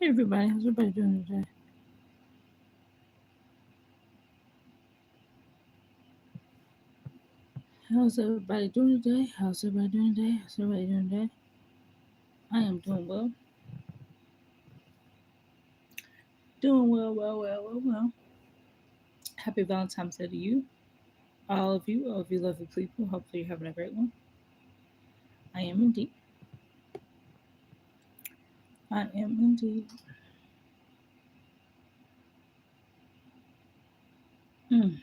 Hey everybody, how's everybody doing today? How's everybody doing today? How's everybody doing today? How's everybody doing today? I am doing well. Doing well. Happy Valentine's Day to you. All of you lovely people. Hopefully you're having a great one. I am indeed. I am indeed. Mm.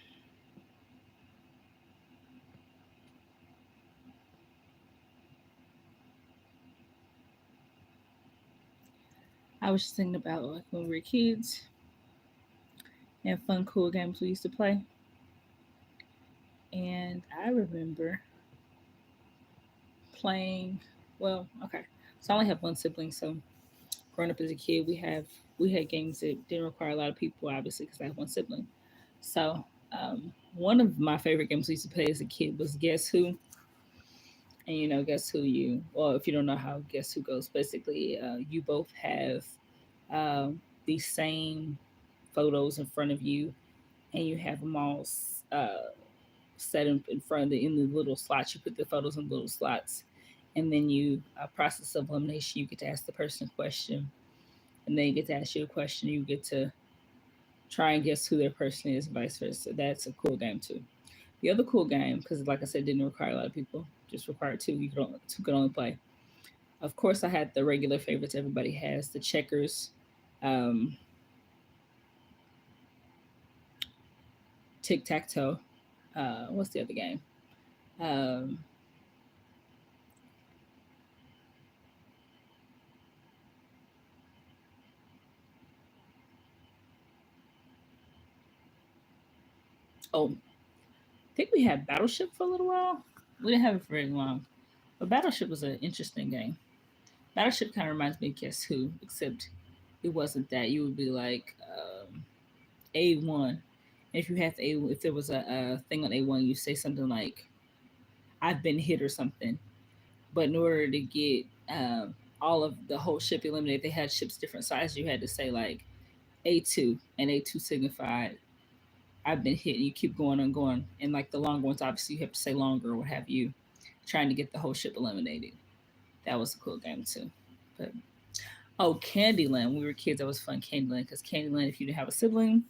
I was just thinking about like when we were kids and fun cool games we used to play. And I remember playing okay. So I only have one sibling, so growing up as a kid, we had games that didn't require a lot of people, obviously, because I have one sibling. So one of my favorite games we used to play as a kid was Guess Who, and Guess Who you. Well, if you don't know how Guess Who goes, basically, you both have the same photos in front of you, and you have them all set in front of in the little slots. You put the photos in little slots, and then you process of elimination. You get to ask the person a question, and they get to ask you a question. You get to try and guess who their person is, and vice versa. That's a cool game too. The other cool game, because like I said, didn't require a lot of people, just required two. Two could only play. Of course, I had the regular favorites everybody has: the checkers, um, tic tac toe. What's the other game? Um, oh, I think we had Battleship for a little while. We didn't have it for very long, but Battleship was an interesting game. Battleship kind of reminds me of Guess Who, except it wasn't that. You would be like A1. If you have if there was a thing on A1, you say something like "I've been hit" or something. But in order to get all of the whole ship eliminated, they had ships different sizes. You had to say like A2, and A2 signified I've been hit. And you keep going and going, and like the longer ones, obviously you have to say longer or what have you, trying to get the whole ship eliminated. That was a cool game too. But oh, Candyland. When we were kids, that was fun. Candyland, because Candyland, if you didn't have a sibling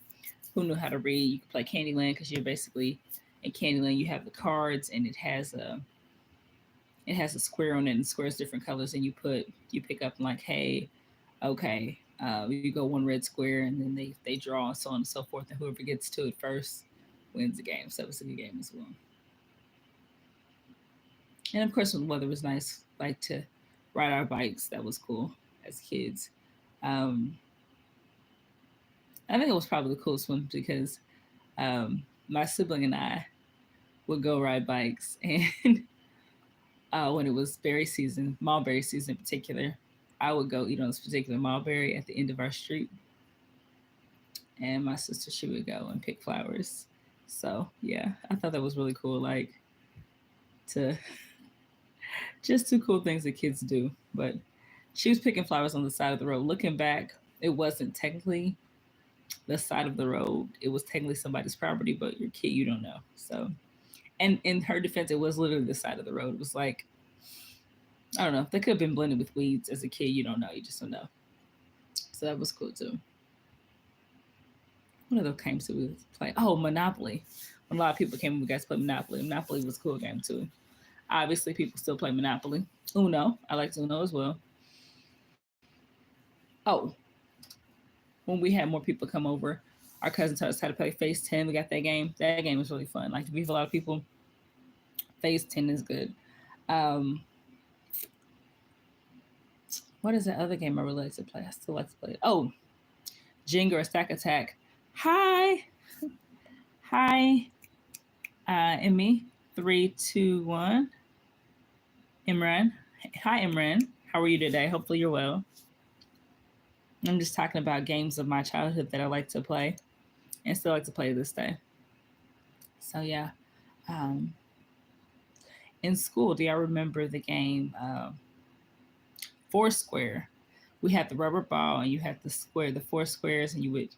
who knew how to read, you could play Candyland because you're basically in Candyland. You have the cards, and it has a square on it, and the square's different colors, and you pick up like, hey, okay, you go one red square, and then they draw, and so on and so forth, and whoever gets to it first wins the game. So it was a good game as well. And of course, when the weather was nice, like to ride our bikes, that was cool as kids. Um, I think it was probably the coolest one because my sibling and I would go ride bikes, and when it was berry season, mulberry season in particular, I would go eat on this particular mulberry at the end of our street, and my sister, she would go and pick flowers. So yeah, I thought that was really cool. Like to just two cool things that kids do. But she was picking flowers on the side of the road. Looking back, it wasn't technically the side of the road. It was technically somebody's property, but your kid, you don't know. So, and in her defense, it was literally the side of the road. It was like, I don't know. They could have been blended with weeds as a kid. You don't know. You just don't know. So that was cool too. One of those games that we play. Oh, Monopoly. When a lot of people came, we guys played Monopoly. Monopoly was a cool game too. Obviously, people still play Monopoly. Uno. I like Uno as well. Oh, when we had more people come over, our cousin taught us how to play Phase 10. We got that game. That game was really fun. Like, to be with a lot of people, Phase 10 is good. Um, what is that other game I really like to play? I still like to play it. Oh, Jenga or Stack Attack. Hi. Hi, Emmy. 3, 2, 1. Imran. Hi, Imran. How are you today? Hopefully you're well. I'm just talking about games of my childhood that I like to play and still like to play this day. So yeah, um, in school, do y'all remember the game Foursquare? we had the rubber ball, and you had the square, the four squares, and you would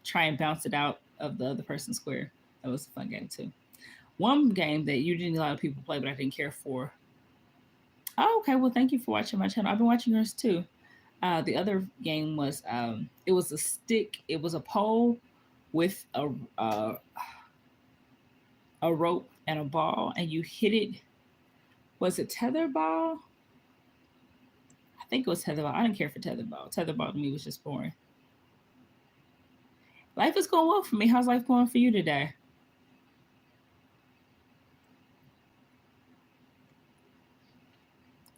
try and bounce it out of the other person's square. That was a fun game too. One game that you didn't a lot of people play, but I didn't care for. Oh, okay. Well, thank you for watching my channel. I've been watching yours too. The other game was it was a stick. It was a pole with a rope and a ball, and you hit it. Was it tetherball? I think it was tetherball. I didn't care for tetherball. Tetherball to me was just boring. Life is going well for me. How's life going for you today?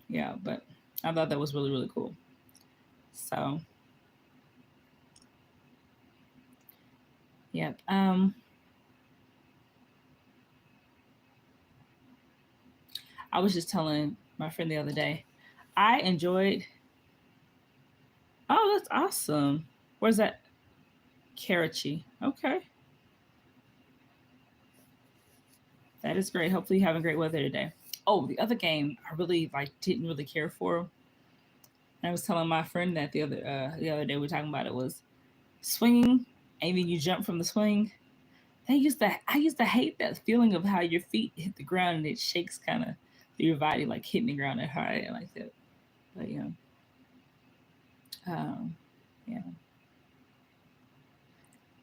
Yeah, but I thought that was really, really cool. So, yep. I was just telling my friend the other day, I enjoyed. Oh, that's awesome. Where's that? Karachi. Okay, that is great. Hopefully, you having great weather today. Oh, the other game I really didn't really care for. I was telling my friend that the other day we were talking about it was swinging, and then you jump from the swing. I used to hate that feeling of how your feet hit the ground and it shakes kind of through your body, like hitting the ground that hard and like that. But um, yeah,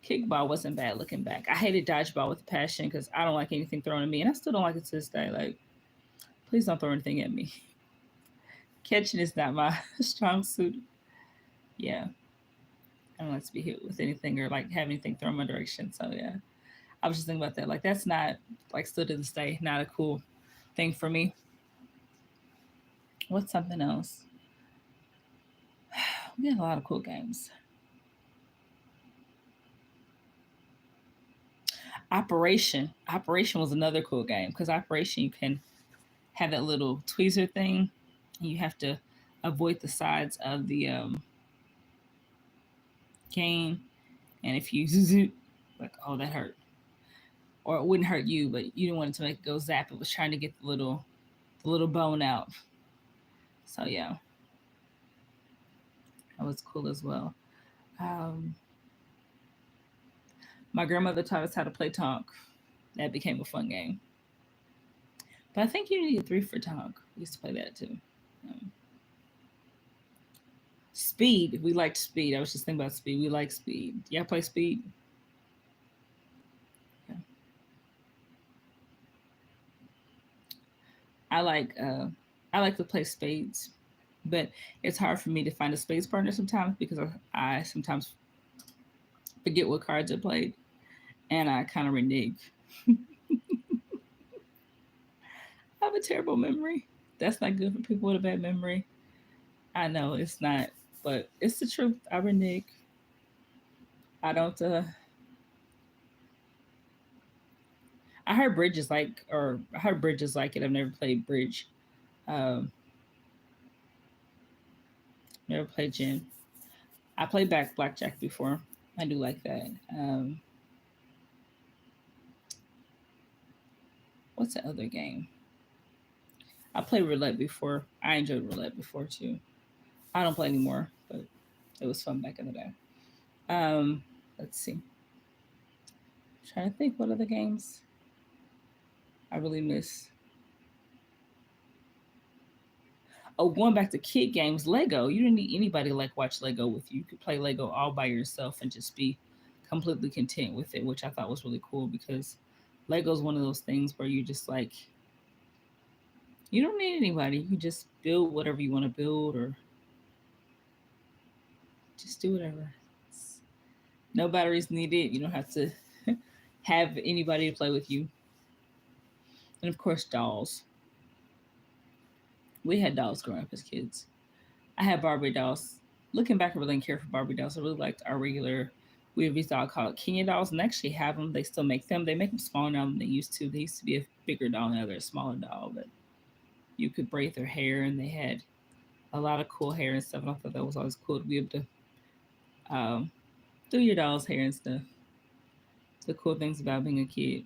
kickball wasn't bad looking back. I hated dodgeball with a passion because I don't like anything thrown at me, and I still don't like it to this day. Like, please don't throw anything at me. Catching is not my strong suit. Yeah, I don't like to be hit with anything or like have anything thrown my direction. So yeah, I was just thinking about that. Like, that's not like still to this day not a cool thing for me. What's something else? We had a lot of cool games. Operation was another cool game because Operation you can have that little tweezer thing. And you have to avoid the sides of the cane, and if you zoot, like, oh, that hurt, or it wouldn't hurt you, but you didn't want it to make it go zap. It was trying to get the little bone out. So yeah, that was cool as well. Um, my grandmother taught us how to play Tonk. That became a fun game. But I think you need three for Tonk. We used to play that too. Um, Speed. We liked Speed. I was just thinking about Speed. We like Speed. Yeah, play Speed. Yeah. I like uh, I like to play spades, but it's hard for me to find a spades partner sometimes because I sometimes forget what cards I played and I kind of renege. I have a terrible memory. That's not good for people with a bad memory. I know it's not, but it's the truth. I renege. I don't. I heard bridges like, or I heard bridges like it. I've never played bridge. Um, Never played gin. I played back blackjack before. I do like that. What's the other game? I played roulette before. I enjoyed roulette before too. I don't play anymore, but it was fun back in the day. Um, let's see. I'm trying to think what other games I really miss. Oh, going back to kid games, Lego. You didn't need anybody to like watch Lego with you. You could play Lego all by yourself and just be completely content with it, which I thought was really cool because Lego is one of those things where you just like you don't need anybody. You just build whatever you want to build or just do whatever. No batteries needed. You don't have to have anybody to play with you. And of course, dolls. We had dolls growing up as kids. I had Barbie dolls. Looking back, I really didn't care for Barbie dolls. I really liked our regular we doll called Kenya dolls, and they actually have them. They still make them. They make them smaller now than they used to. They used to be a bigger doll, now they're a smaller doll, but you could braid their hair, and they had a lot of cool hair and stuff. And I thought that was always cool to be able to um, do your doll's hair and stuff. The cool things about being a kid.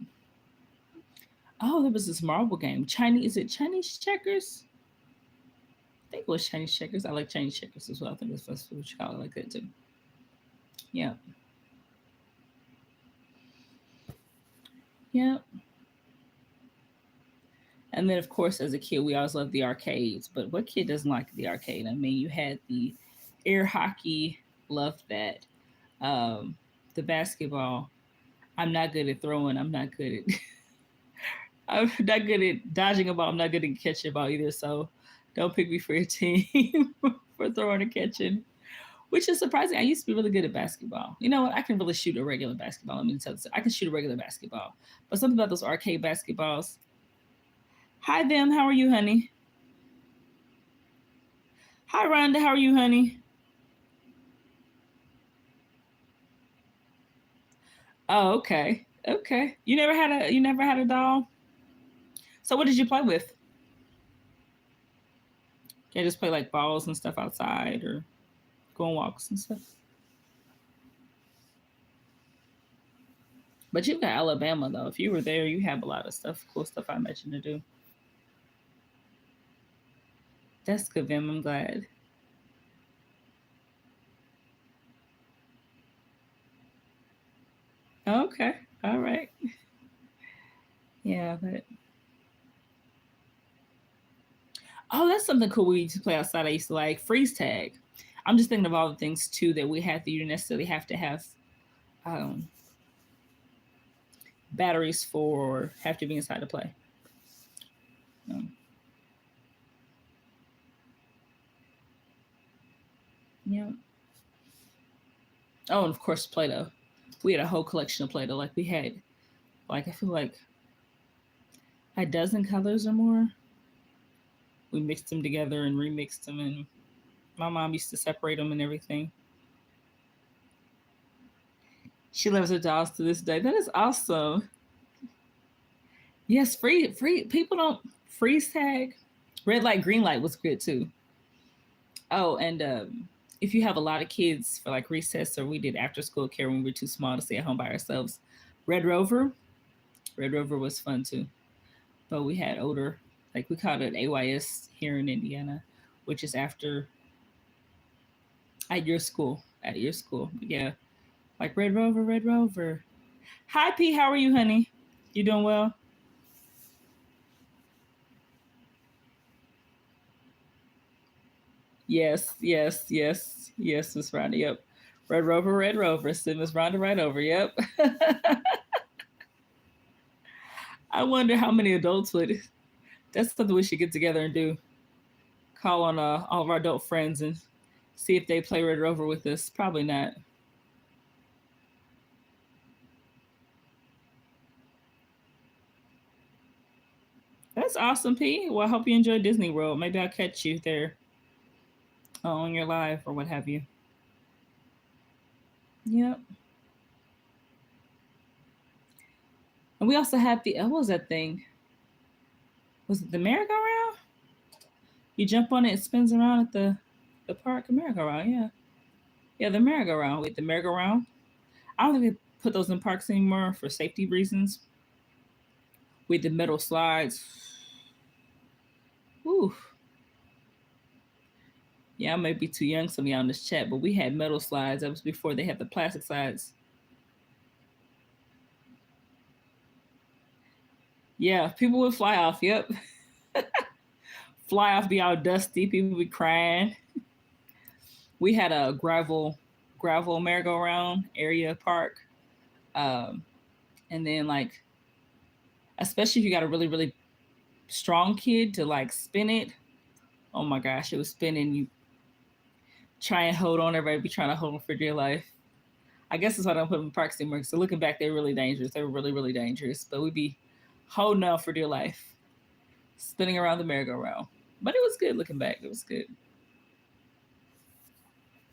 Oh, there was this marble game. Chinese, is it Chinese checkers? think it was Chinese checkers. I like Chinese checkers as well. I think that's what you call it, like that too. Yeah, yeah. And then, of course, as a kid, we always loved the arcades. But what kid doesn't like the arcade? I mean, you had the air hockey, loved that. Um, the basketball. I'm not good at throwing. I'm not good at. I'm not good at dodging a ball. I'm not good at catching a ball either. So, don't pick me for your team for throwing and catching. Which is surprising. I used to be really good at basketball. You know what? I can really shoot a regular basketball. Let me tell you, I can shoot a regular basketball. But something about those arcade basketballs. Hi, them. How are you, honey? Hi, Rhonda. How are you, honey? Oh, okay. Okay. You never had a doll? So what did you play with? Yeah, just play like balls and stuff outside or go on walks and stuff. But you've got Alabama though. If you were there, you have a lot of stuff, cool stuff I mentioned to do. That's good, Vim. I'm glad. Okay. All right. Yeah, but oh, that's something cool we used to play outside. I used to like freeze tag. I'm just thinking of all the things too that we have that you necessarily have to have um, batteries for or have to be inside to play. Um, yeah. Oh, and of course, Play-Doh. We had a whole collection of Play-Doh. Like we had, like I feel like a dozen colors or more. We mixed them together and remixed them, and my mom used to separate them and everything. She loves her dolls to this day. That is awesome. Yes, free. People don't freeze tag. Red light, green light was good too. Oh, and if you have a lot of kids for like recess or we did after school care when we were too small to stay at home by ourselves, Red Rover. Red Rover was fun too. But we had older, like we called it AYS here in Indiana, which is after at your school. At your school. Yeah. Like Red Rover, Red Rover. Hi P, how are you, honey? You doing well? Yes, yes, yes, yes, Miss Rhonda. Yep. Red Rover, Red Rover. Send Miss Rhonda right over. Yep. I wonder how many adults would. That's something we should get together and do. Call on all of our adult friends and see if they play Red Rover with us. Probably not. That's awesome, P. Well, I hope you enjoy Disney World. Maybe I'll catch you there on your live or what have you. Yep. And we also have the what was that thing? Was it the merry-go-round? You jump on it, it spins around at the park. The merry-go-round, yeah, yeah, the merry-go-round. With the merry-go-round, I don't think they put those in parks anymore for safety reasons. With the metal slides, ooh, yeah, I may be too young, some of y'all in this chat, but we had metal slides. That was before they had the plastic slides. Yeah, people would fly off. Yep, fly off, be all dusty. People be crying. We had a gravel merry-go-round area park, um, and then like especially if you got a really strong kid to like spin it. Oh my gosh, it was spinning. You try and hold on. Everybody be trying to hold on for dear life. I guess that's why I don't put them in parks anymore. So looking back, they're really dangerous. They were really dangerous. But we'd be holding on for dear life, spinning around the merry-go-round. But it was good looking back. It was good.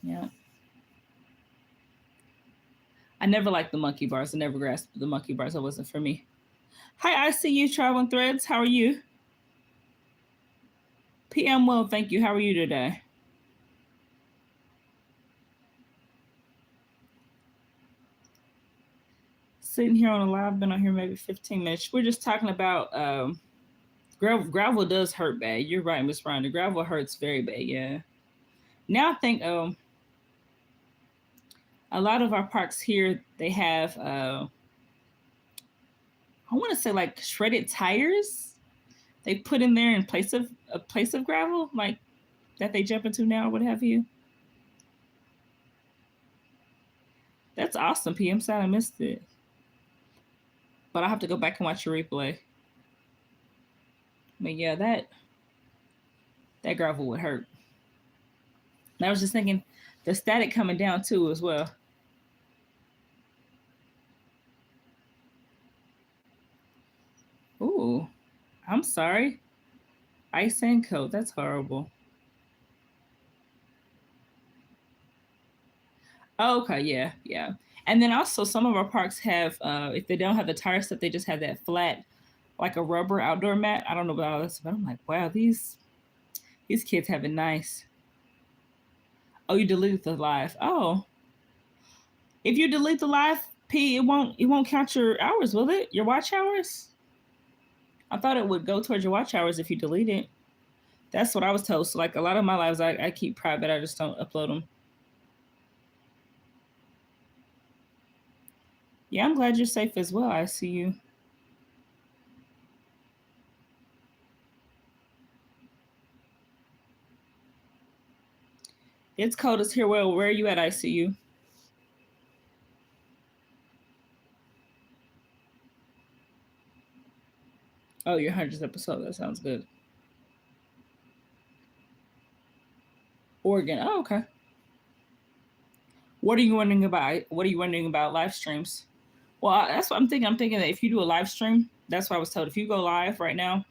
Yeah. I never liked the monkey bars. I never grasped the monkey bars. That wasn't for me. Hi, I see you, Traveling Threads. How are you? PM well, thank you. How are you today? Sitting here on a live, been on here maybe 15 minutes. We're just talking about Gravel does hurt bad. You're right, Miss Brown. The gravel hurts very bad. Yeah. Now I think a lot of our parks here they have I want to say like shredded tires they put in there in place of a place of gravel like that they jump into now or what have you. That's awesome, P. I'm sad I missed it, but I have to go back and watch your replay. But yeah, that gravel would hurt. And I was just thinking the static coming down too as well. Ooh, I'm sorry. Ice and coat. That's horrible. Oh, okay, yeah, yeah. And then also some of our parks have, if they don't have the tire stuff, they just have that flat, like a rubber outdoor mat. I don't know about all this, but I'm like, wow, these kids have it nice. Oh, you deleted the live. Oh, if you delete the live, P, it won't count your hours, will it? Your watch hours? I thought it would go towards your watch hours if you delete it. That's what I was told. So like a lot of my lives, I keep private. I just don't upload them. Yeah, I'm glad you're safe as well. I see you. It's cold as here. Well, where are you at, ICU? Oh, your 100th episode. That sounds good. Oregon. Oh, okay. What are you wondering about? What are you wondering about live streams? Well, that's what I'm thinking. I'm thinking that if you do a live stream, that's what I was told. If you go live right now,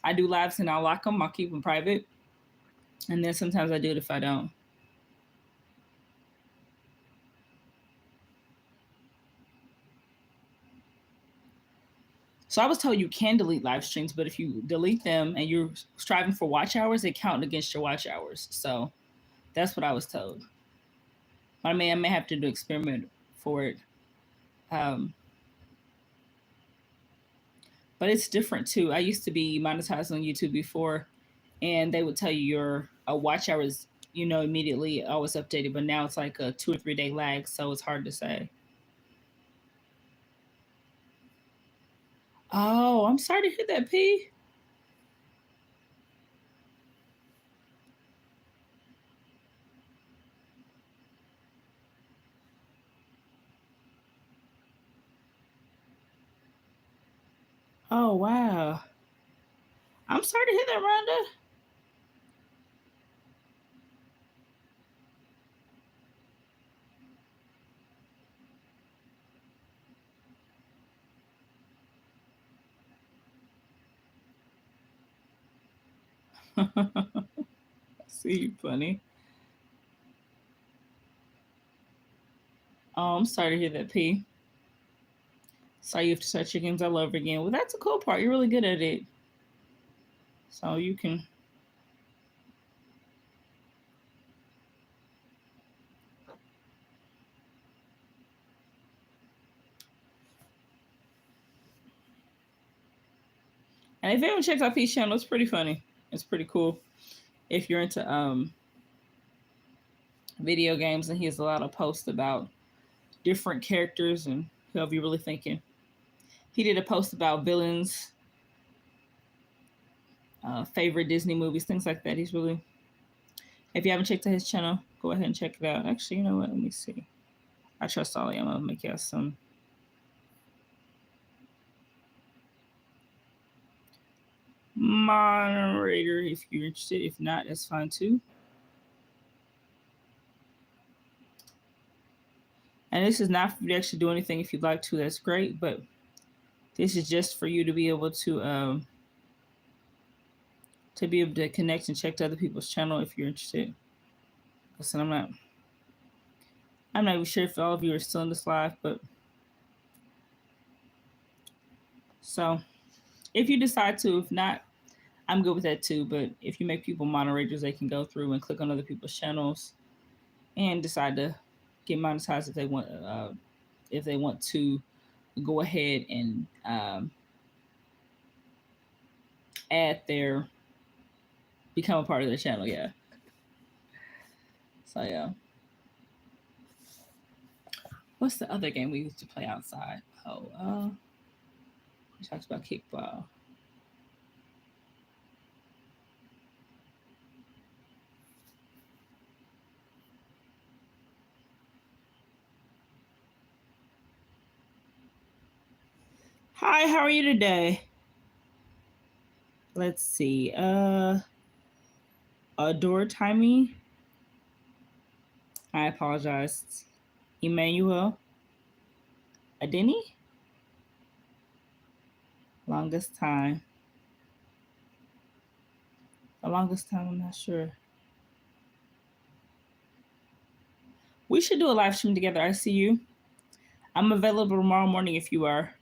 I do lives and I'll lock them. I'll keep them private. And then sometimes I do it if I don't. So I was told you can delete live streams, but if you delete them and you're striving for watch hours, they count against your watch hours. So that's what I was told. I may have to do an experiment for it. Um, but it's different too. I used to be monetized on YouTube before, and they would tell you your watch hours, immediately always updated. But now it's like a 2 or 3 day lag, so it's hard to say. Oh, I'm sorry to hear that, P. Oh wow. I'm sorry to hear that, Rhonda. See you, funny. Oh, I'm sorry to hear that, P. Sorry you have to start your games all over again. Well, that's a cool part. You're really good at it. So you can. And if anyone checks out P's channel, it's pretty funny. It's pretty cool. If you're into video games, and he has a lot of posts about different characters and whoever you're really thinking. He did a post about villains, favorite Disney movies, things like that. He's really. If you haven't checked out his channel, go ahead and check it out. Actually, you know what? Let me see. I trust Ollie. I'm gonna make you some. Moderator if you're interested. If not, that's fine too. And this is not for you to actually do anything. If you'd like to, that's great. But this is just for you to be able to connect and check to other people's channel if you're interested. Listen, I'm not even sure if all of you are still in this live, but so if you decide to, if not, I'm good with that too. But if you make people moderators, they can go through and click on other people's channels and decide to get monetized if they want to go ahead and add their become a part of their channel. Yeah. So yeah. What's the other game we used to play outside? Oh, we talked about kickball. Hi, how are you today? Let's see. Adore Timey. I apologize. Emmanuel. Adeni? Longest time. The longest time, I'm not sure. We should do a live stream together. I see you. I'm available tomorrow morning if you are.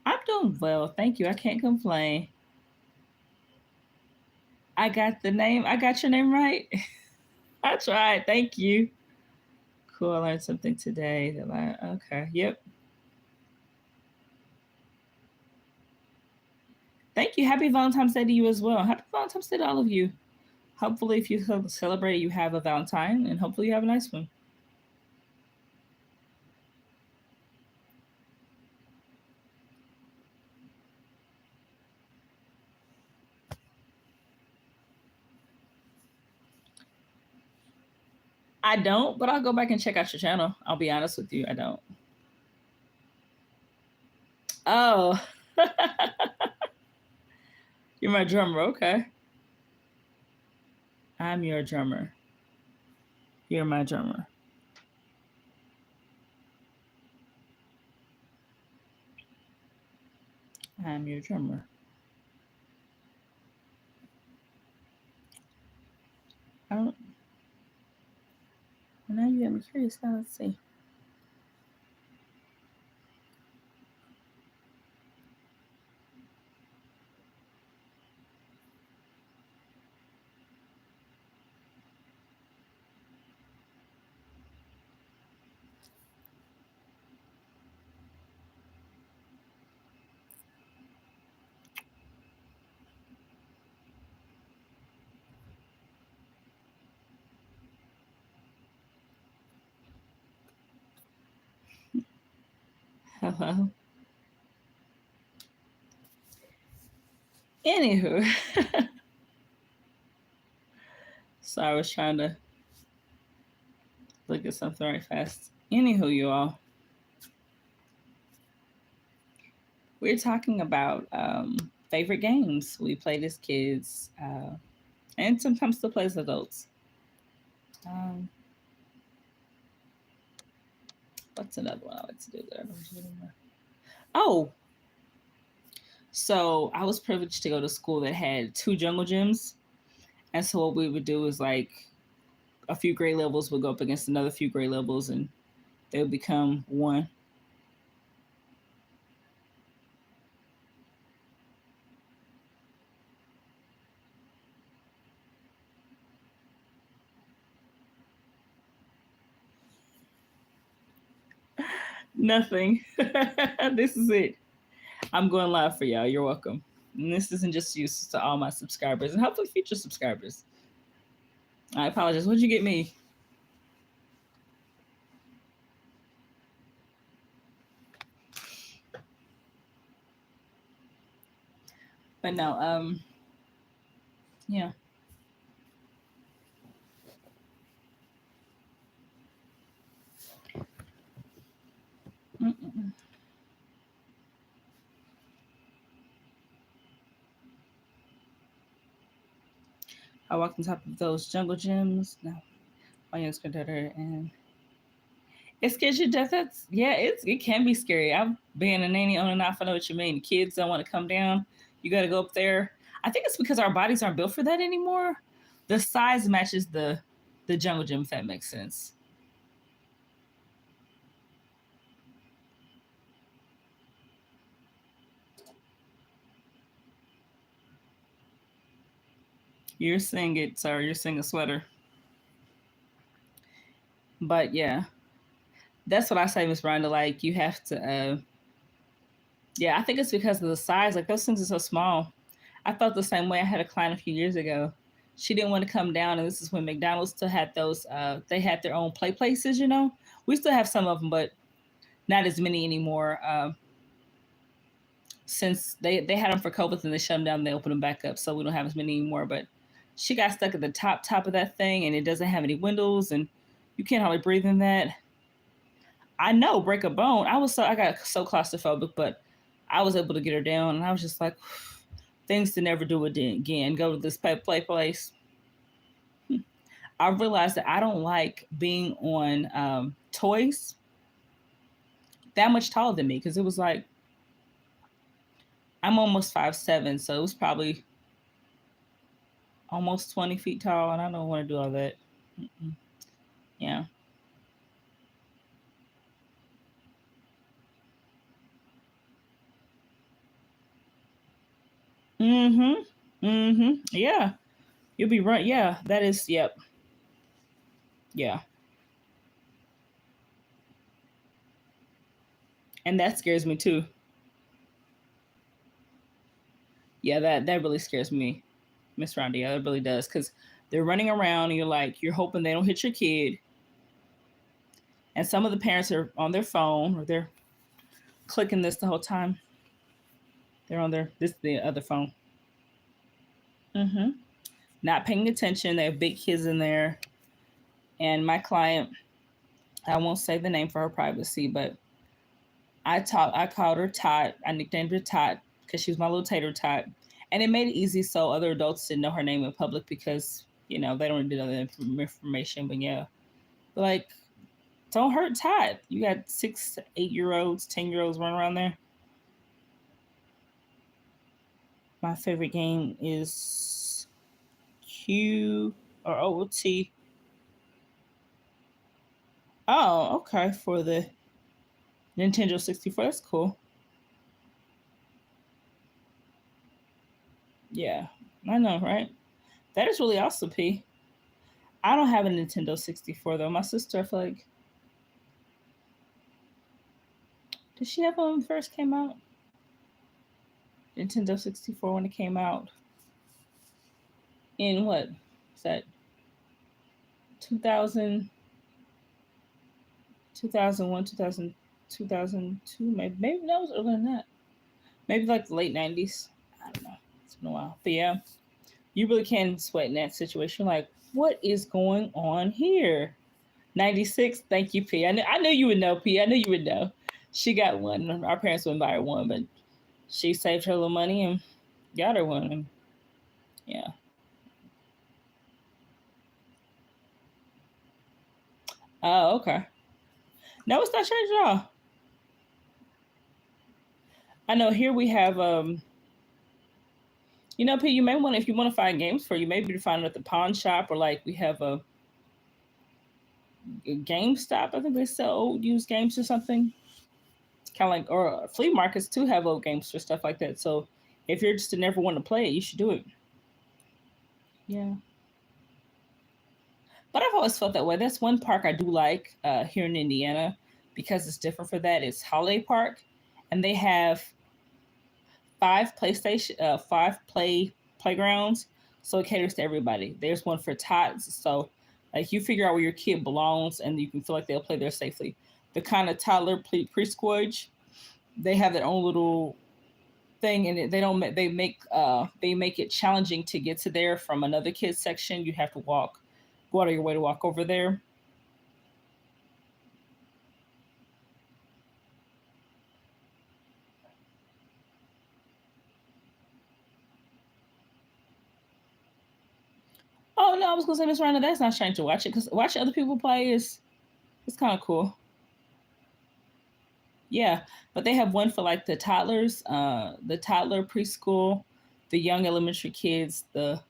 I'm doing well. Thank you. I can't complain. I got the name. I got your name right. I tried. Thank you. Cool. I learned something today. Okay. Yep. Thank you. Happy Valentine's Day to you as well. Happy Valentine's Day to all of you. Hopefully, if you celebrate, you have a Valentine, and hopefully, you have a nice one. I don't, but I'll go back and check out your channel. I'll be honest with you, I don't. Oh, you're my drummer. Okay. I'm your drummer. You're my drummer. I'm your drummer. I don't. Now you got me curious. Now let's see. Hello. Anywho, so I was trying to look at something right fast. Anywho, you all, we're talking about favorite games we played as kids, and sometimes still play as adults. Um, what's another one I like to do that I don't do anymore? Oh, so I was privileged to go to school that had two jungle gyms. And so what we would do is like a few grade levels would go up against another few grade levels and they would become one. Nothing. This is it. I'm going live for y'all. You're welcome. And this isn't just used to all my subscribers and hopefully future subscribers. I apologize. What'd you get me? But no, yeah. Mm-mm. I walked on top of those jungle gyms. No, my youngest granddaughter, and it scares you to death. It can be scary. I've been a nanny on and off. I know what you mean. Kids don't want to come down. You got to go up there. I think it's because our bodies aren't built for that anymore. The size matches the jungle gym, if that makes sense. You're seeing it, sir. You're seeing a sweater. But yeah, that's what I say, Miss Brenda. Like you have to Yeah, I think it's because of the size. Like those things are so small. I felt the same way. I had a client a few years ago. She didn't want to come down, and this is when McDonald's still had those. They had their own play places. We still have some of them, but not as many anymore. Since they had them for COVID and they shut them down, they opened them back up, so we don't have as many anymore. But she got stuck at the top of that thing, and it doesn't have any windows, and you can't hardly breathe in that. I know, break a bone. I got so claustrophobic, but I was able to get her down, and I was just like, things to never do it again. Go to this play place. I realized that I don't like being on toys that much taller than me because it was like I'm almost 5'7", so it was probably almost 20 feet tall, and I don't want to do all that. Mm-mm. Yeah. Mm-hmm. Mm-hmm. Yeah. You'll be right. Yeah. That is. Yep. Yeah. And that scares me too. Yeah. That really scares me, Miss Rondi. Yeah, it really does because they're running around and you're hoping they don't hit your kid. And some of the parents are on their phone or they're clicking this the whole time. They're on the other phone. Mm-hmm. Not paying attention. They have big kids in there. And my client, I won't say the name for her privacy, but I called her Tot. I nicknamed her Tot because she was my little tater tot. And it made it easy so other adults didn't know her name in public because, they don't need other information. But yeah, like, don't hurt Tot. You got 6, 8 year olds, 10 year olds running around there. My favorite game is Q or OOT. Oh, okay. For the Nintendo 64. That's cool. Yeah, I know, right? That is really awesome, P. I don't have a Nintendo 64 though. My sister, I feel like, did she have one when it first came out? Nintendo 64 when it came out in what? Is that 2000, 2001, 2000, 2002? Maybe that was earlier than that. Maybe like the late 90s. I don't know. It's been a while. But yeah, you really can sweat in that situation. Like, what is going on here? 96. Thank you, P. I knew you would know, P. I knew you would know. She got one. Our parents wouldn't buy her one, but she saved her little money and got her one. And yeah. Oh, okay. No, it's not changed at all. I know here we have P, you may want if you want to find games for you, maybe to find it at the pawn shop or like we have a GameStop. I think they sell old used games or something. Kind of like or flea markets too have old games for stuff like that. So if you're just never want to play it, you should do it. Yeah. But I've always felt that way. That's one park I do like here in Indiana because it's different for that. It's Holiday Park, and they have five playgrounds, so it caters to everybody. There's one for tots, so like you figure out where your kid belongs, and you can feel like they'll play there safely. The kind of toddler preschool age, they have their own little thing, and they don't they make it challenging to get to there from another kid's section. You have to go out of your way to walk over there. Oh no, I was gonna say Miss Rhonda, that's not trying to watch it because watching other people play is it's kind of cool. Yeah, but they have one for like the toddler preschool, the young elementary kids, the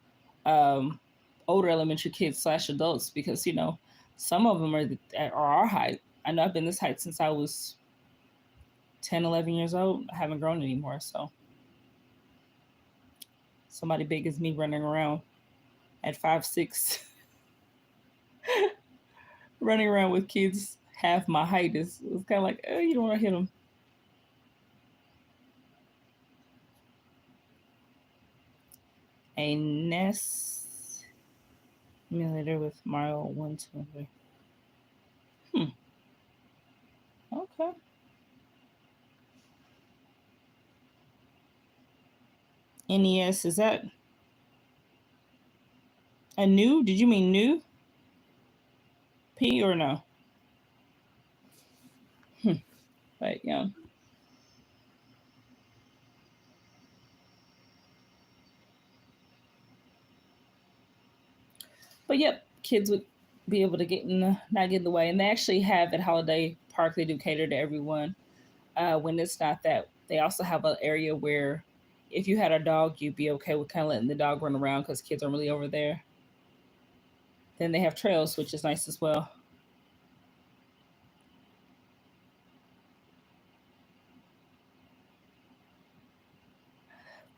um, older elementary kids slash adults because some of them are our height. I know I've been this height since I was 10, 11 years old. I haven't grown anymore, so somebody big as me running around at 5'6", running around with kids half my height is kind of like, you don't want to hit them. A NES emulator with Mario 1, 2, and 3. Hmm. Okay. NES, is that a new? Did you mean new? P or no? Hmm. But yeah. But yep, kids would be able to get in the, not get in the way. And they actually have at Holiday Park, they do cater to everyone. When it's not that, they also have an area where if you had a dog, you'd be okay with kind of letting the dog run around because kids aren't really over there. Then they have trails, which is nice as well.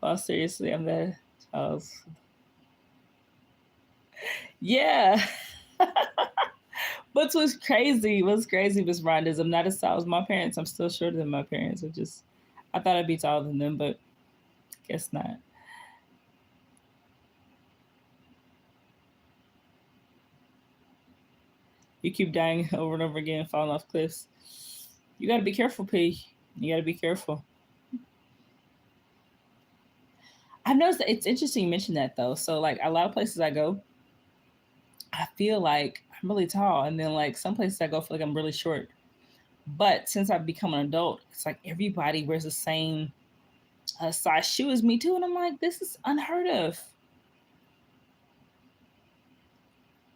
Well, seriously, I'm the child. Yeah. But what's crazy, Miss Rhonda, is I'm not as tall as my parents. I'm still shorter than my parents. I thought I'd be taller than them, but guess not. You keep dying over and over again, falling off cliffs. You got to be careful, P. You got to be careful. I've noticed that it's interesting you mentioned that though. So like a lot of places I go, I feel like I'm really tall, and then like some places I go, I feel like I'm really short. But since I've become an adult, it's like everybody wears the same size shoe as me too, and I'm like, this is unheard of.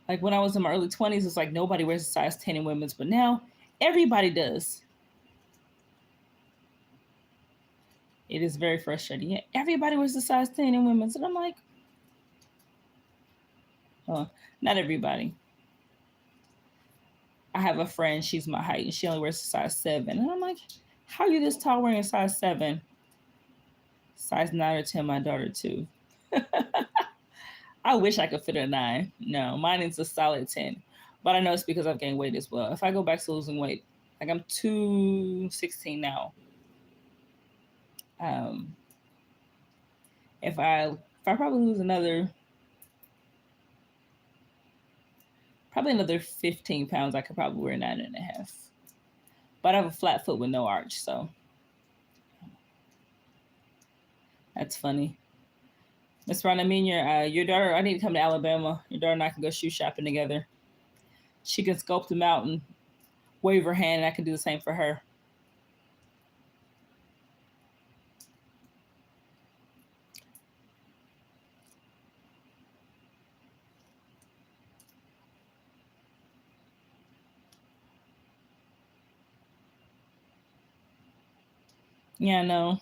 Like when I was in my early 20s, it's like nobody wears a size 10 in women's, but now everybody does. It is very frustrating. Yeah, everybody wears a size 10 in women's, and I'm like, oh, not everybody. I have a friend, she's my height, and she only wears a size 7. And I'm like, how are you this tall wearing a size 7? Size 9 or 10, my daughter too. I wish I could fit a 9. No, mine is a solid 10. But I know it's because I've gained weight as well. If I go back to losing weight, like I'm 216 now. Um, if I probably lose another 15 pounds, I could probably wear 9.5. But I have a flat foot with no arch, so that's funny. Miss Ron, I mean your daughter. I need to come to Alabama. Your daughter and I can go shoe shopping together. She can sculpt them out and wave her hand, and I can do the same for her. Yeah, I know.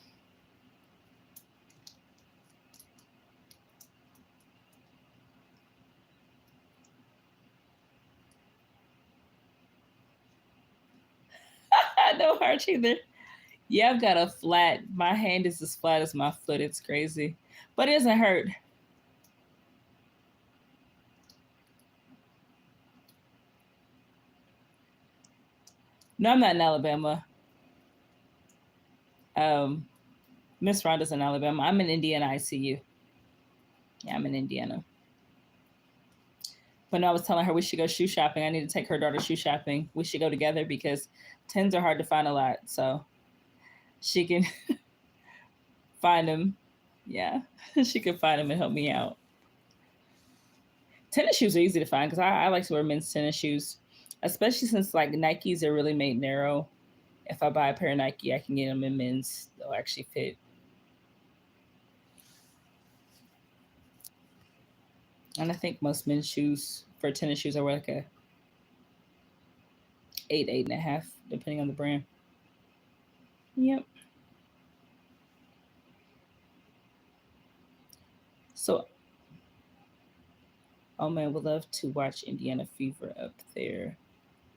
No arch either. Yeah, I've got a flat. My hand is as flat as my foot. It's crazy, but it doesn't hurt. No, I'm not in Alabama. Um, Miss Rhonda's in Alabama. I'm in Indiana ICU. Yeah, I'm in Indiana. But no, I was telling her we should go shoe shopping. I need to take her daughter shoe shopping. We should go together because tens are hard to find a lot. So she can find them. Yeah, she can find them and help me out. Tennis shoes are easy to find because I like to wear men's tennis shoes, especially since like Nikes are really made narrow. If I buy a pair of Nike, I can get them in men's. They'll actually fit. And I think most men's shoes for tennis shoes are like a 8, 8.5, depending on the brand. Yep. So, oh man, would love to watch Indiana Fever up there.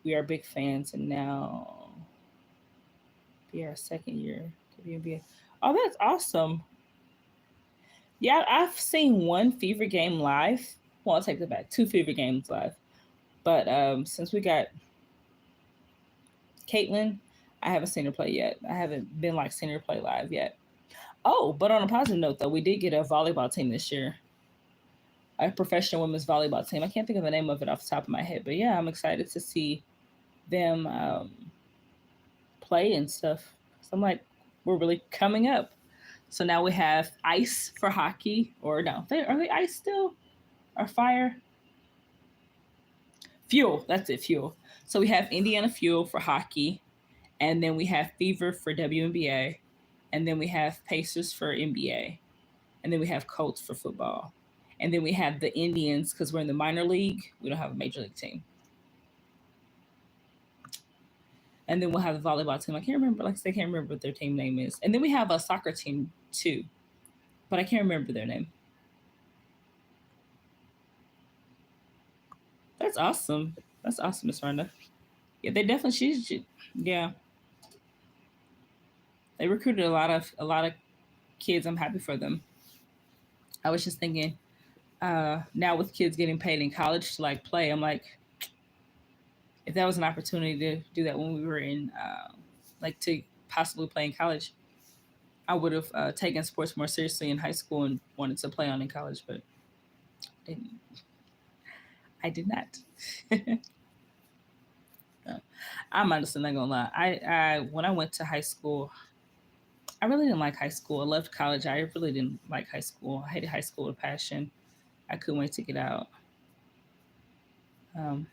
We are big fans, and now be our second year. Oh, that's awesome. Yeah, I've seen one Fever game live. Well, I'll take it back. Two Fever games live. But since we got Caitlin, I haven't seen her play yet. I haven't been like seen her play live yet. Oh, but on a positive note though, we did get a volleyball team this year. a professional women's volleyball team. I can't think of the name of it off the top of my head, but yeah, I'm excited to see them play and stuff. So I'm like, we're really coming up. So now we have ice for hockey, or no, are they ice still or fire? Fuel. That's it, fuel. So we have Indiana Fuel for hockey, and then we have Fever for WNBA, and then we have Pacers for NBA, and then we have Colts for football, and then we have the Indians because we're in the minor league. We don't have a major league team, and then we'll have the volleyball team. I can't remember, like I said, I can't remember what their team name is, and then we have a soccer team too, but I can't remember their name. That's awesome. That's awesome, Miss Rhonda. Yeah, they definitely yeah, they recruited a lot of kids. I'm happy for them. I was just thinking, now with kids getting paid in college to like play, I'm like, if that was an opportunity to do that when we were in, like to possibly play in college, I would have taken sports more seriously in high school and wanted to play on in college, but didn't. I did not. No. I'm honestly not gonna lie. I when I went to high school, I really didn't like high school. I loved college. I really didn't like high school. I hated high school with passion. I couldn't wait to get out. Um,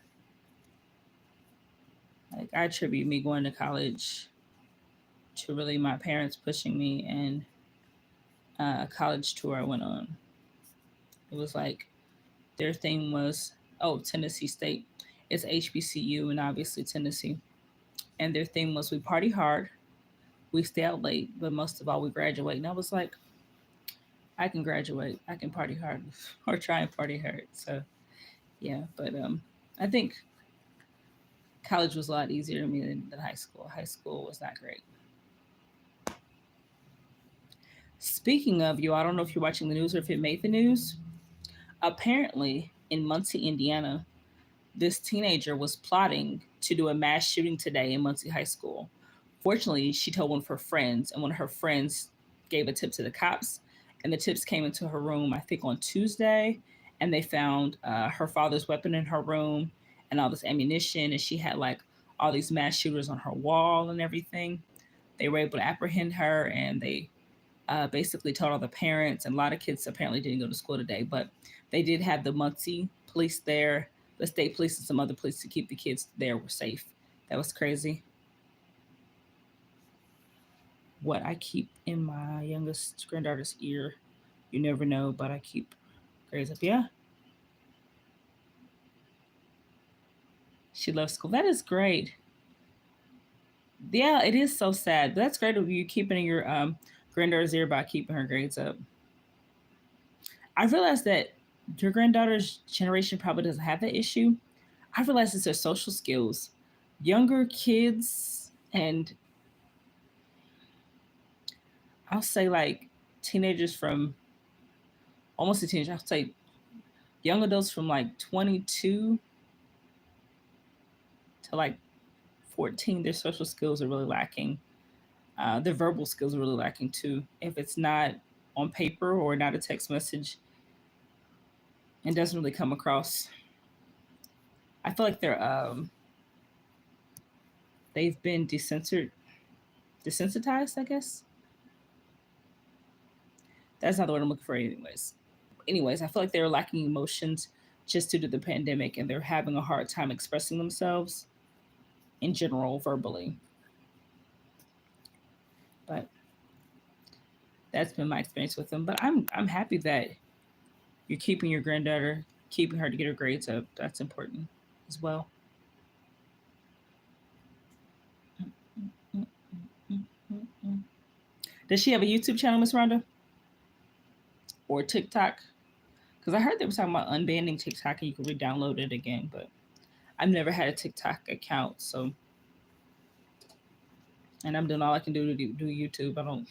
like I attribute me going to college to really my parents pushing me and a college tour I went on. It was like their thing was, oh, Tennessee State. It's HBCU and obviously Tennessee. And their thing was we party hard, we stay out late, but most of all we graduate. And I was like, I can graduate, I can party hard or try and party hard. So yeah, but I think college was a lot easier to me than high school. High school was not great. Speaking of you, I don't know if you're watching the news or if it made the news. Apparently, in Muncie, Indiana, this teenager was plotting to do a mass shooting today in Muncie High School. Fortunately, she told one of her friends, and one of her friends gave a tip to the cops. And the tips came into her room, I think, on Tuesday, and they found her father's weapon in her room and all this ammunition. And she had like all these mass shooters on her wall and everything. They were able to apprehend her, and they basically told all the parents. And a lot of kids apparently didn't go to school today, but they did have the Muncie police there, the state police, and some other police to keep the kids there were safe. That was crazy. What I keep in my youngest granddaughter's ear, you never know, but I keep grades up. Yeah, she loves school. That is great. Yeah, it is so sad. That's great of you keeping your granddaughter's ear by keeping her grades up. I realized that your granddaughter's generation probably doesn't have that issue. I realized it's their social skills. Younger kids, and I'll say like teenagers from almost a teenager, I'll say young adults from like 22 to like 14, their social skills are really lacking. Their verbal skills are really lacking too. If it's not on paper or not a text message, it doesn't really come across. I feel like they've been desensitized, I guess. That's not the word I'm looking for, anyways. Anyways, I feel like they're lacking emotions just due to the pandemic, and they're having a hard time expressing themselves in general verbally. But that's been my experience with them. But I'm happy that you're keeping your granddaughter, keeping her to get her grades up. That's important as well. Does she have a YouTube channel, Miss Rhonda, or TikTok? Because I heard they were talking about unbanning TikTok and you could re-download it again, but I've never had a TikTok account, so and I'm doing all I can do to do YouTube. I don't.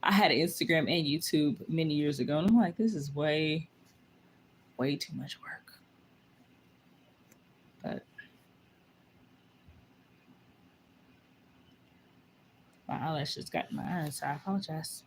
I had an Instagram and YouTube many years ago, and I'm like, this is way too much work. But my eyelashes got in my eyes, so I apologize.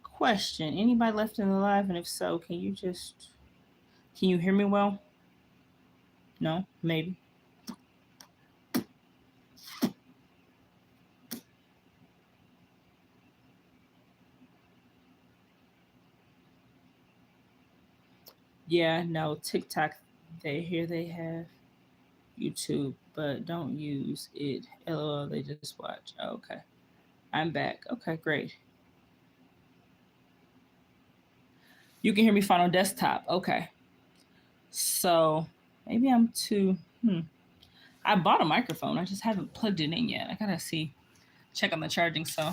Question: anybody left in the live? And if so, can you hear me well? No, maybe. Yeah, no, TikTok. They have YouTube, but don't use it. LOL, they just watch. Oh, okay. I'm back. Okay, great. You can hear me fine on desktop. Okay. So maybe I'm too. I bought a microphone. I just haven't plugged it in yet. I gotta see. Check on the charging. So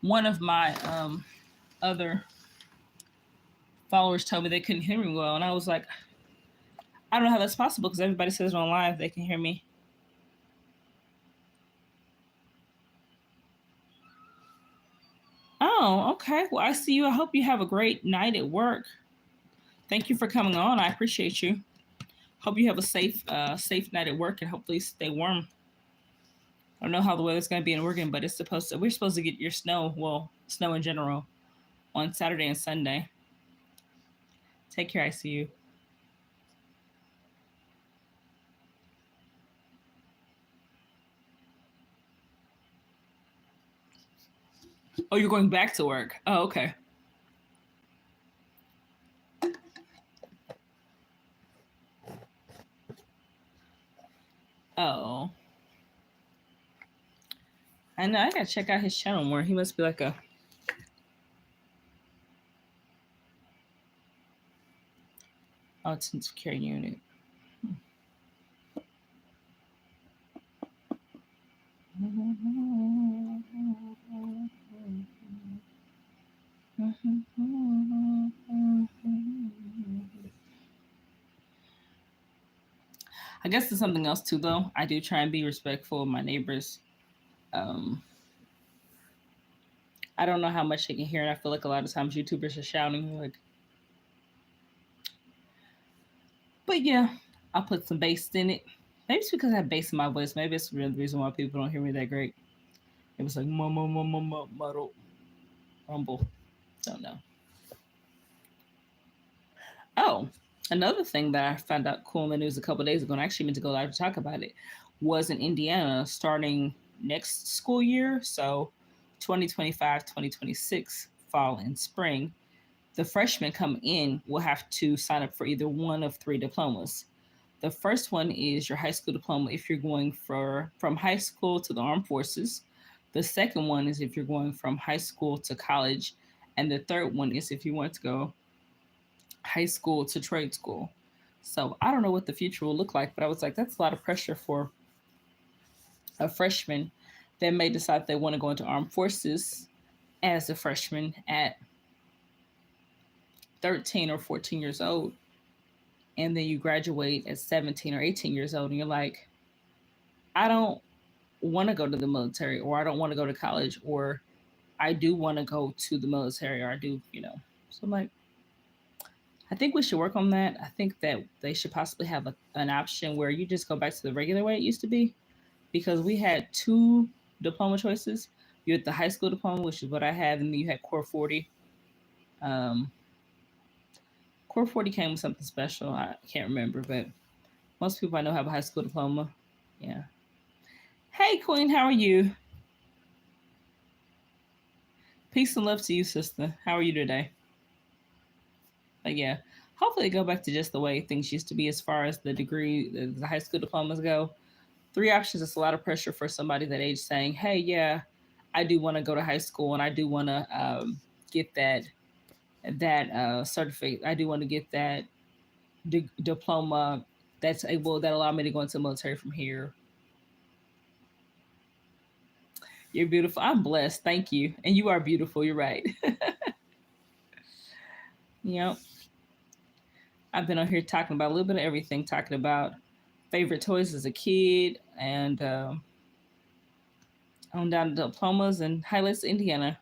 one of my other followers told me they couldn't hear me well, and I was like, I don't know how that's possible because everybody says on live they can hear me. Oh, okay. Well, I see you. I hope you have a great night at work. Thank you for coming on. I appreciate you. Hope you have a safe night at work and hopefully stay warm. I don't know how the weather's going to be in Oregon, but we're supposed to get your snow, well, snow in general, on Saturday and Sunday. Take care. I see you. Oh, you're going back to work. Oh, okay. Oh. I know. I gotta check out his channel more. He must be like a intensive care unit. I guess there's something else too, though. I do try and be respectful of my neighbors. Um, I don't know how much they can hear, and I feel like a lot of times YouTubers are shouting like. But yeah, I'll put some bass in it. Maybe it's because I have bass in my voice. Maybe it's the reason why people don't hear me that great. It was like muddle, rumble. Don't know. Oh, another thing that I found out cool in the news a couple days ago, and I actually meant to go live to talk about it, was in Indiana starting next school year. So 2025, 2026, fall and spring, the freshmen coming in will have to sign up for either one of three diplomas. The first one is your high school diploma if you're going from high school to the armed forces. The second one is if you're going from high school to college. And the third one is if you want to go high school to trade school. So I don't know what the future will look like, but I was like, that's a lot of pressure for a freshman that may decide they want to go into armed forces as a freshman at 13 or 14 years old. And then you graduate at 17 or 18 years old, and you're like, I don't want to go to the military, or I don't want to go to college, or I do want to go to the military, or I do. So I'm like, I think we should work on that. I think that they should possibly have an option where you just go back to the regular way it used to be, because we had two diploma choices. You had the high school diploma, which is what I had, and then you had Core 40. Um, Core 40 came with something special. I can't remember, but most people I know have a high school diploma. Yeah. Hey, Queen, how are you? Peace and love to you, sister. How are you today? But yeah, hopefully go back to just the way things used to be as far as the degree, the high school diplomas go. Three options is a lot of pressure for somebody that age saying, hey, yeah, I do want to go to high school and I do want to get that certificate. I do want to get that diploma that allow me to go into the military from here. You're beautiful. I'm blessed. Thank you. And you are beautiful. You're right. Yep. I've been on here talking about a little bit of everything, talking about favorite toys as a kid and on down to diplomas and highlights of Indiana.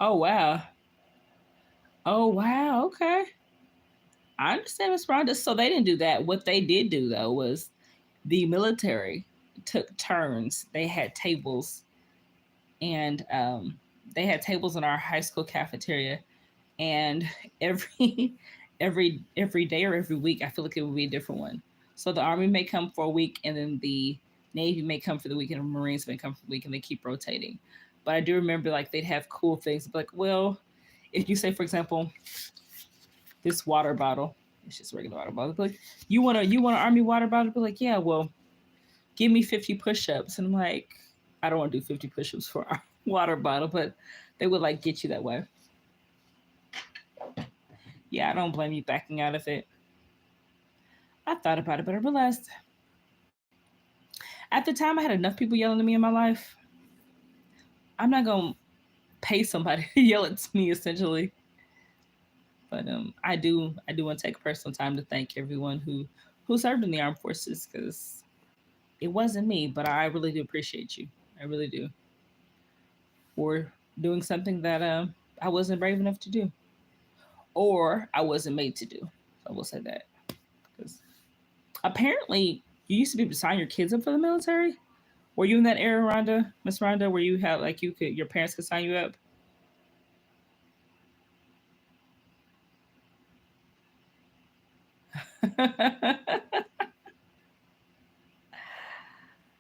Oh wow. Oh wow. Okay. I understand, Miss Rhonda. So they didn't do that. What they did do though was the military took turns. They had tables, and they had tables in our high school cafeteria, and every every day or every week, I feel like it would be a different one. So the Army may come for a week, and then the Navy may come for the week, and the Marines may come for the week, and they keep rotating. But I do remember like they'd have cool things like, well, if you say, for example, this water bottle, it's just a regular water bottle, but like, you want an Army water bottle? Be like, yeah, well, give me 50 push-ups, and I'm like, I don't want to do 50 push-ups for a water bottle, but they would like get you that way. Yeah, I don't blame you backing out of it. I thought about it, but I realized at the time I had enough people yelling at me in my life. I'm not gonna pay somebody to yell at me essentially. But I do want to take personal time to thank everyone who served in the armed forces, because it wasn't me, but I really do appreciate you. I really do, for doing something that I wasn't brave enough to do, or I wasn't made to do. I will say that, because apparently you used to be able to sign your kids up for the military. Were you in that era, Rhonda, Miss Rhonda, where you had like you could your parents could sign you up?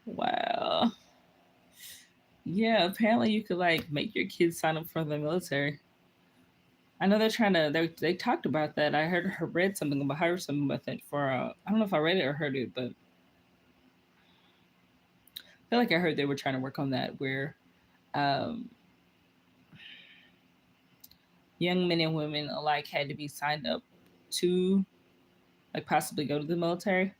Wow. Yeah, apparently you could like make your kids sign up for the military. I know they're trying to. They talked about that. I read something about heard something about that for. I don't know if I read it or heard it, but I feel like I heard they were trying to work on that, where um, young men and women alike had to be signed up to like possibly go to the military.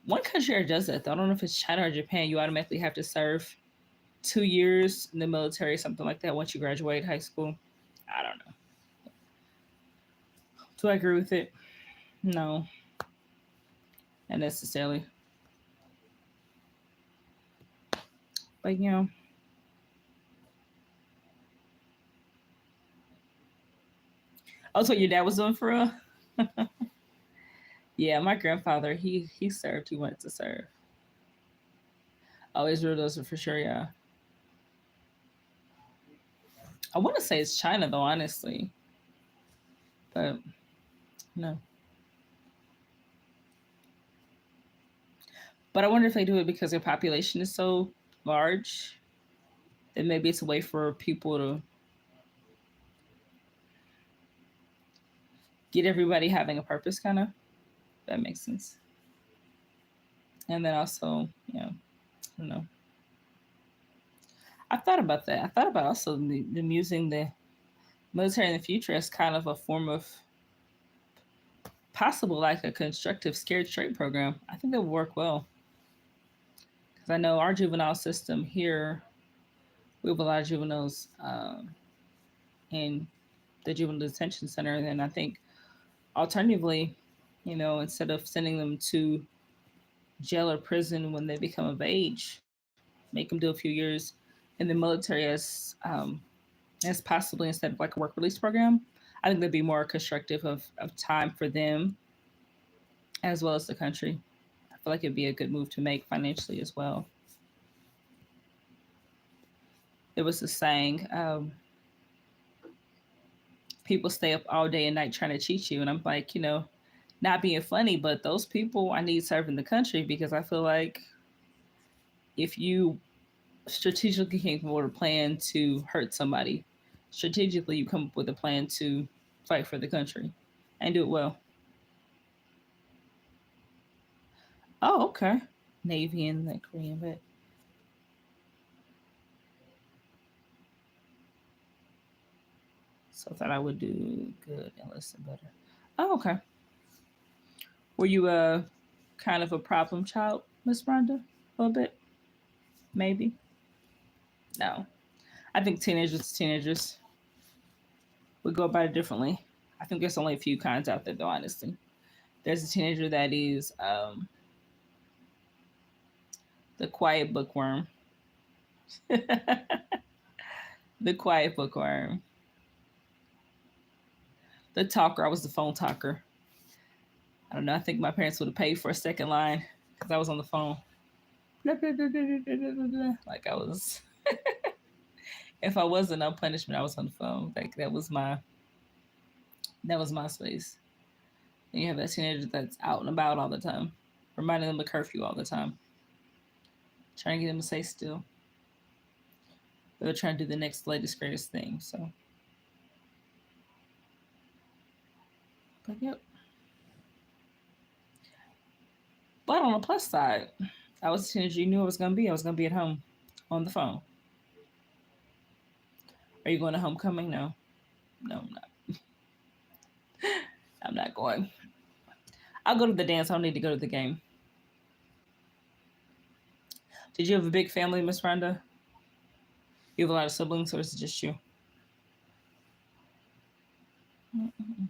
One country that does that, though, I don't know if it's China or Japan. You automatically have to serve 2 years in the military, something like that, once you graduate high school. I don't know. Do I agree with it? No, not necessarily. But oh, so your dad was doing for real? Yeah, my grandfather, he served. He wanted to serve. Oh, Israel does it for sure. Yeah, I want to say it's China though, honestly, but no. But I wonder if they do it because their population is so large that maybe it's a way for people to get everybody having a purpose, kind of. That makes sense. And then also, I don't know. I thought about that. I thought about also them using the military in the future as kind of a form of possible like a constructive scared straight program. I think that would work well, because I know our juvenile system here, we have a lot of juveniles in the juvenile detention center. And then I think alternatively, instead of sending them to jail or prison when they become of age, make them do a few years in the military as possibly instead of like a work release program. I think that'd be more constructive of time for them as well as the country. I feel like it'd be a good move to make financially as well. There was a saying, people stay up all day and night trying to cheat you. And I'm like, not being funny, but those people I need serving the country, because I feel like if you strategically came up with a plan to hurt somebody, strategically you come up with a plan to fight for the country and do it well. Oh, okay. Navy and the Korean, but so I thought I would do good and listen better. Oh, okay. Were you kind of a problem child, Miss Rhonda? A little bit, maybe. No, I think teenagers would go about it differently. I think there's only a few kinds out there, though. Honestly, there's a teenager that is the quiet bookworm. The quiet bookworm. The talker. I was the phone talker. I don't know. I think my parents would have paid for a second line because I was on the phone. Blah, blah, blah, blah, blah, blah, blah. Like I was. If I wasn't on punishment, I was on the phone. Like that was my space. And you have that teenager that's out and about all the time, reminding them of curfew all the time, trying to get them to stay still. They're trying to do the next latest greatest thing. So, but yep. But on the plus side, I was a teenager. You knew I was gonna be. I was gonna be at home, on the phone. Are you going to homecoming? No, no, I'm not. I'm not going. I'll go to the dance. I don't need to go to the game. Did you have a big family, Miss Rhonda? You have a lot of siblings, or is it just you? Mm-mm-mm.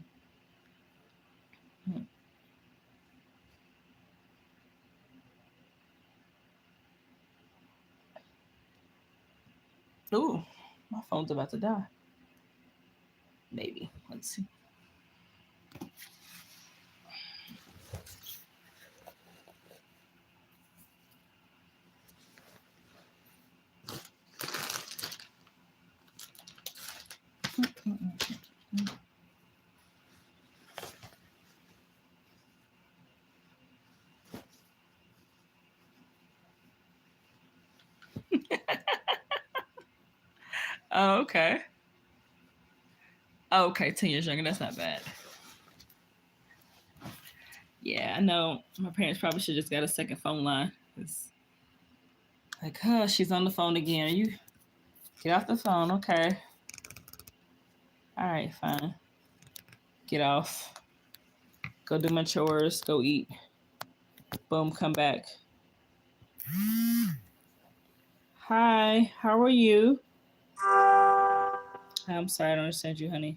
Ooh, my phone's about to die. Maybe. Let's see. Oh, okay. Oh, okay, 10 years younger. That's not bad. Yeah, I know. My parents probably should just got a second phone line. It's like, huh, she's on the phone again. You get off the phone, okay? All right, fine. Get off. Go do my chores. Go eat. Boom, come back. Hi, how are you? I'm sorry, I don't understand you, honey.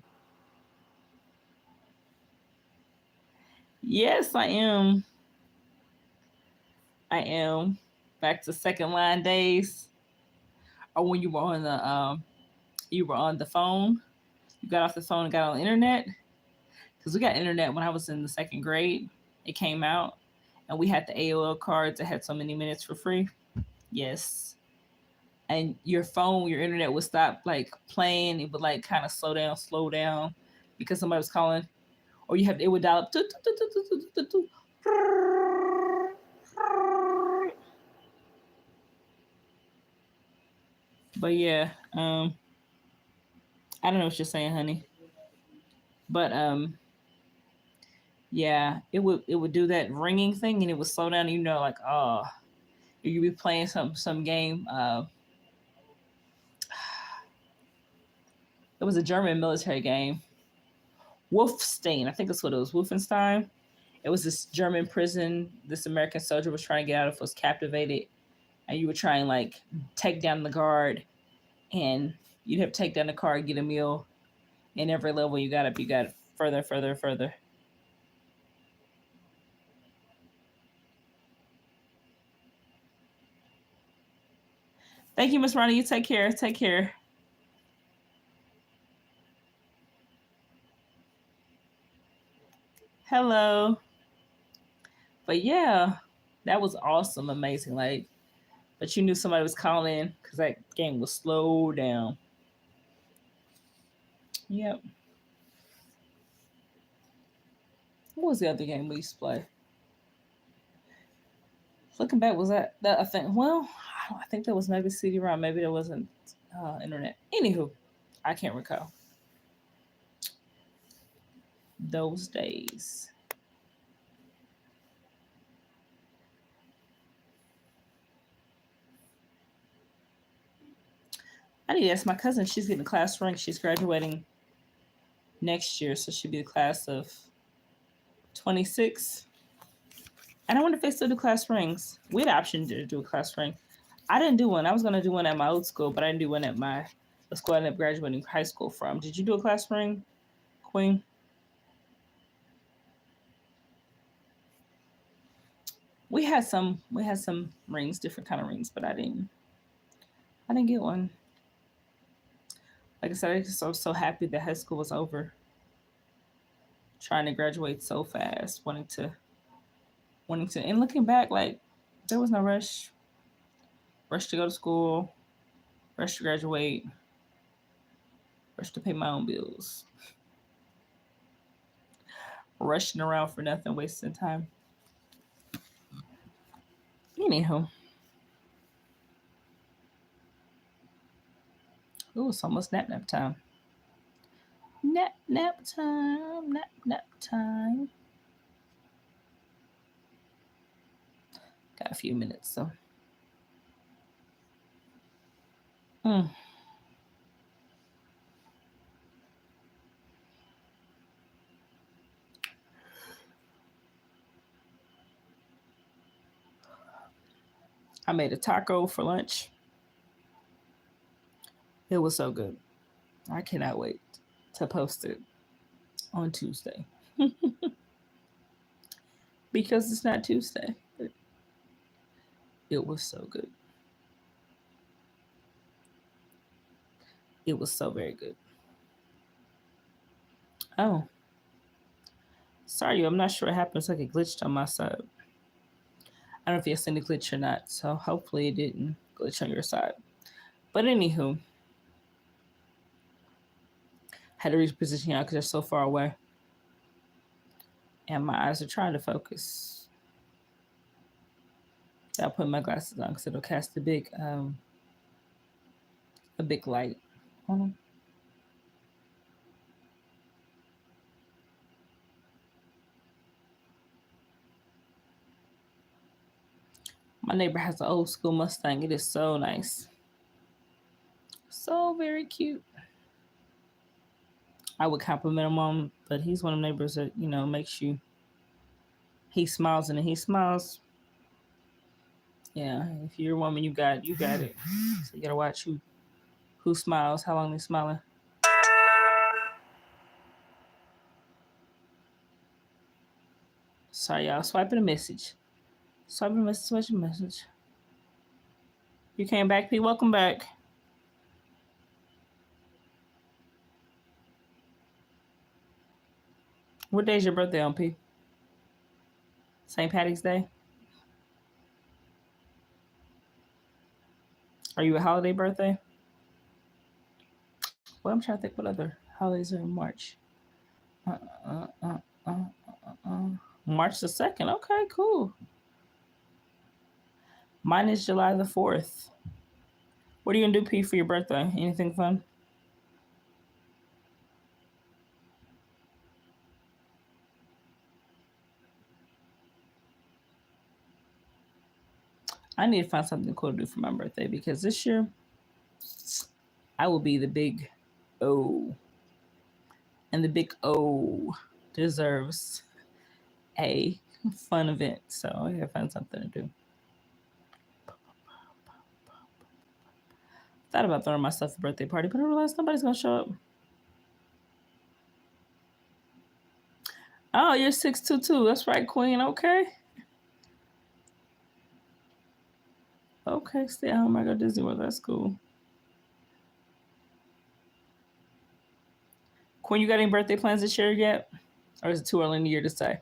Yes, I am. I am. Back to second line days. Or when you were on the phone. You got off the phone and got on the internet. Because we got internet when I was in the second grade. It came out, and we had the AOL cards that had so many minutes for free. Yes. And your phone, your internet would stop like playing. It would like kind of slow down because somebody was calling. Or it would dial up. But yeah, I don't know what you're saying, honey. But yeah, it would do that ringing thing and it would slow down. You know, like you'd be playing some game. It was a German military game. Wolfstein, I think that's what it was. Wolfenstein. It was this German prison. This American soldier was trying to get out of. Was captivated, and you would try and like take down the guard, and you'd have to take down the guard, get a meal. And every level you got up, you got further, further, further. Thank you, Miss Ronnie. You take care. Take care. Hello. But yeah, that was awesome, amazing. Like, but you knew somebody was calling because that game was slowed down. Yep. What was the other game we used to play? Looking back, was that I think? Well, I think that was maybe CD-ROM. Maybe there wasn't internet. Anywho, I can't recall those days. I need to ask my cousin. She's getting a class rank. She's graduating next year, so she'll be the class of 26. And I wonder if they still do class rings. We had the option to do a class ring. I didn't do one. I was gonna do one at my old school, but I didn't do one at the school I ended up graduating high school from. Did you do a class ring, Queen? We had some rings, different kind of rings, but I didn't get one. Like I said, I just was so happy that high school was over. Trying to graduate so fast, and looking back, like there was no rush to go to school, rush to graduate, rush to pay my own bills, rushing around for nothing, wasting time. Anyhow, ooh, it's almost nap time. Nap time, nap time. Got a few minutes, so. Mm. I made a taco for lunch. It was so good. I cannot wait to post it on Tuesday because it's not Tuesday. But it was so good. It was so very good. Oh, sorry, I'm not sure what happened. It's like it glitched on my side. I don't know if you seen the glitch or not, so hopefully it didn't glitch on your side. But anywho, had to reposition y'all because they're so far away, and my eyes are trying to focus. I'll put my glasses on because it'll cast a big light. Hold on. My neighbor has an old school Mustang. It is so nice, so very cute. I would compliment him on, but he's one of the neighbors that makes you. He smiles and he smiles. Yeah, if you're a woman, you got it. So you gotta watch who smiles, how long they smiling. Sorry, y'all. Swiping a message. Swiping a message. Swiping a message. You came back, P. Welcome back. What day is your birthday on, P? St. Patty's Day. Are you a holiday birthday? Well, I'm trying to think what other holidays are in March. Uh, uh, uh, uh, March the 2nd. Okay, cool. Mine is July the 4th. What are you gonna do, P, for your birthday? Anything fun? I need to find something cool to do for my birthday because this year I will be the big O. And the big O deserves a fun event. So I gotta find something to do. Thought about throwing myself a birthday party, but I realized nobody's gonna show up. Oh, you're 622. That's right, Queen. Okay. Okay, stay at home. I go to Disney World. That's cool. Queen, you got any birthday plans this year yet? Or is it too early in the year to say?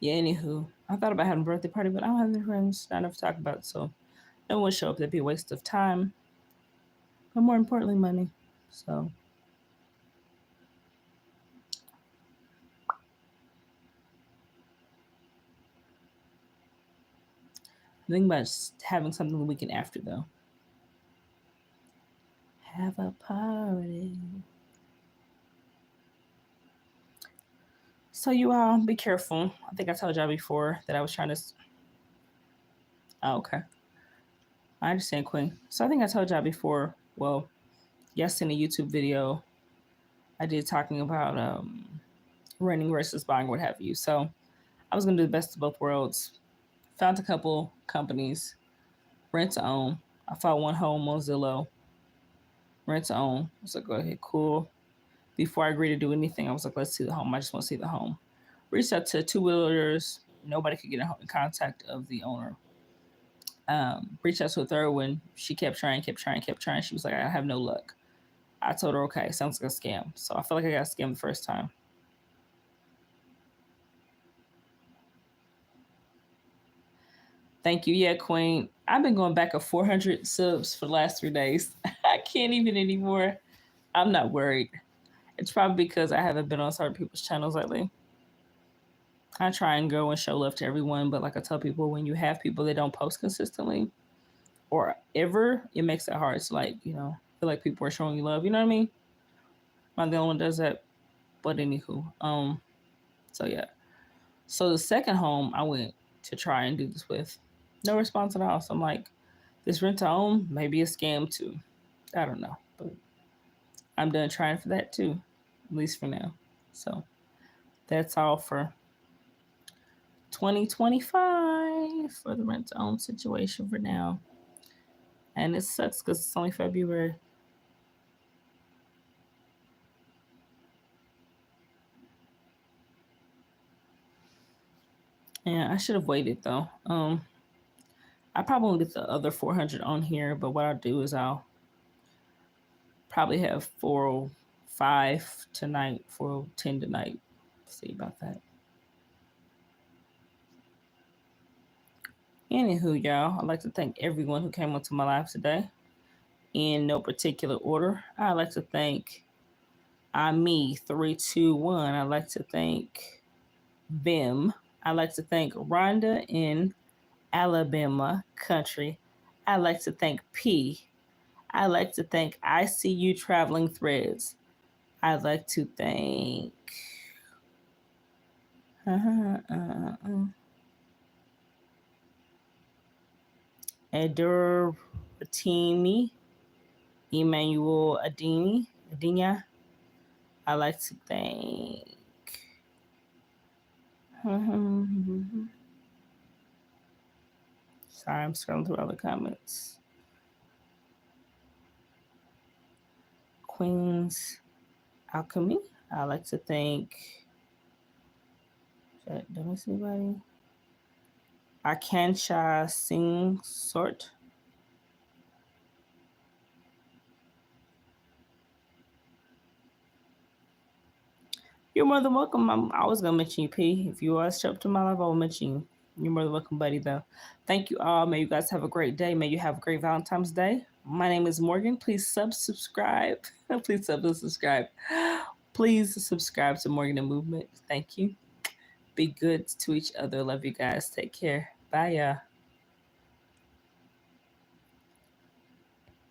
Yeah, anywho, I thought about having a birthday party, but I don't have any friends, not enough to talk about, so no one would show up. That'd be a waste of time, but more importantly, money. So think about having something the weekend after, though. Have a party. So you all be careful. I think I told y'all before that I was trying to. Oh, okay. I understand, Queen. So I think I told y'all before. Well, yes, in a YouTube video I did talking about renting versus buying, what have you. So I was gonna do the best of both worlds. Found a couple companies, rent to own. I found one home on Zillow, rent to own. I was like, go ahead, cool. Before I agreed to do anything, I was like, let's see the home. I just want to see the home. Reached out to two realtors. Nobody could get in contact of the owner. Reached out to a third one. She kept trying. She was like, I have no luck. I told her, okay, sounds like a scam. So I feel like I got scammed the first time. Thank you. Yeah, Queen. I've been going back of 400 subs for the last 3 days. I can't even anymore. I'm not worried. It's probably because I haven't been on certain people's channels lately. I try and go and show love to everyone, but like I tell people, when you have people that don't post consistently or ever, it makes it hard to feel like people are showing you love. You know what I mean? I'm the only one that does that. But anywho, so yeah. So the second home I went to try and do this with, no response at all. So I'm like, this rent to own may be a scam too. I don't know, but I'm done trying for that too, at least for now. So that's all for 2025 for the rent to own situation for now. And it sucks because it's only February. Yeah, I should have waited though. I probably won't get the other 400 on here, but what I'll do is I'll probably have 405 tonight, 410 tonight. See about that. Anywho, y'all, I'd like to thank everyone who came onto my live today. In no particular order, I'd like to thank me321. I'd like to thank Bim. I'd like to thank Rhonda in Alabama country. I'd like to thank P. I'd like to thank ICU Traveling Threads. I'd like to thank Aduratini, Emmanuel Adinya. I'd like to thank sorry, I'm scrolling through all the comments. Queen's Alchemy. I'd like to thank. Did I miss anybody? Akansha Singh Sort. You're more than welcome. I'm always gonna mention you, P. If you always show up to my live, I will mention you. You're more than welcome, buddy, though. Thank you all. May you guys have a great day. May you have a great Valentine's Day. My name is Morgan. Please subscribe. Please subscribe. Please subscribe to Morgan and Movement. Thank you. Be good to each other. Love you guys. Take care. Bye, y'all.